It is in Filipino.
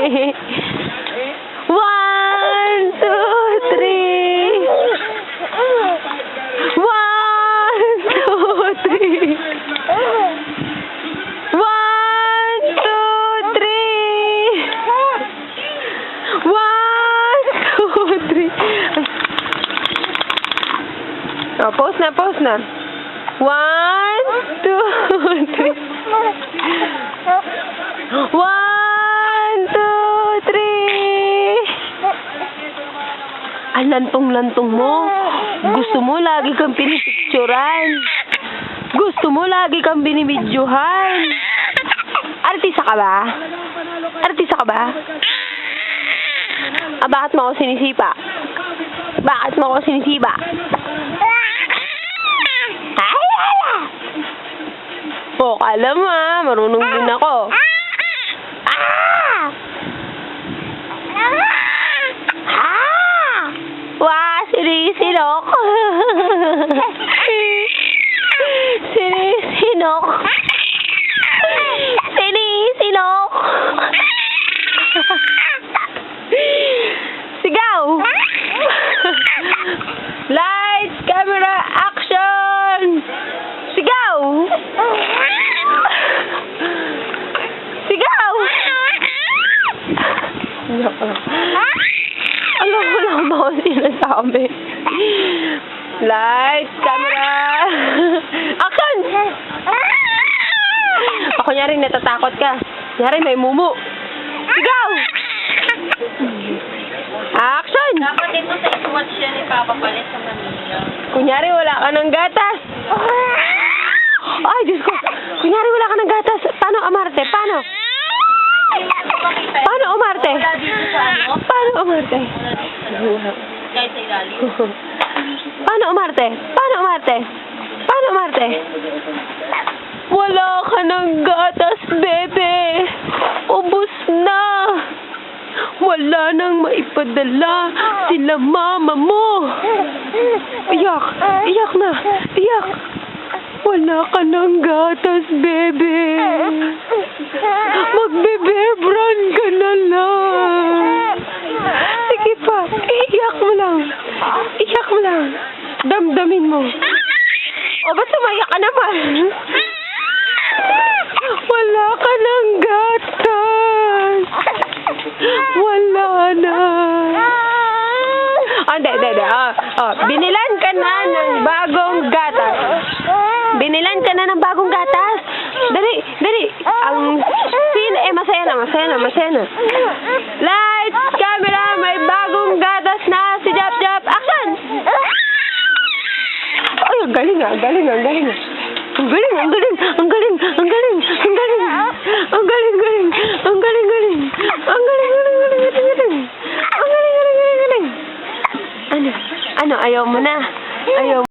One, two, three. One, two, three. One, two, three. One, two, three. Oh, pause na, pause na. One, two, three. One, two, three. Ang lantong-lantong mo. Gusto mo lagi kang pinipicturan. Gusto mo lagi kang binibidyohan. Artista ka ba? Artista ka ba? Ah, bakit mo ako sinisipa? Bakit mo ako sinisipa? O, kala mo marunong din ako. Wah, sinisinok. Sinisinok. Sinisinok. Sigaw. Lights, camera, action. Sigaw. Sigaw. Alam mo lang ba kung sinasabi? Lights, camera, action! Ako nyari natatakot ka. Nyari may mumu. Sigaw! Action! Dapat ito sa swatch yan ipapapalit sa Manila. Kunyari wala ka ng gatas. Ay, Diyos ko. Kunyari wala ka ng gatas. Paano umarte? Paano? Paano umarte? Wala dito sa ano? Paano umarte? Kahit sa ilalim. Paano umarte? Paano umarte? Paano umarte? Wala ka ng gatas, bebe. Ubus na. Wala nang maipadala sila mama mo. Iyak. Iyak na. Iyak. Wala ka ng gatas, bebe. Magbe-bebran ka na lang. Sige pa. Iyak mo lang. Iyak mo lang. Damdamin mo. O, ba't sumayak ka naman? Wala ka ng gatas. Wala na. Hindi. Binilan ka na ng bagong gatas. Binilan ka na ng bagong gatas. Dali. Ang scene, masaya na. Lights, camera, may bagong gatas na si Jap. Action! Ay, ang galing. Ang galing. Ano, ayaw mo na. Ayaw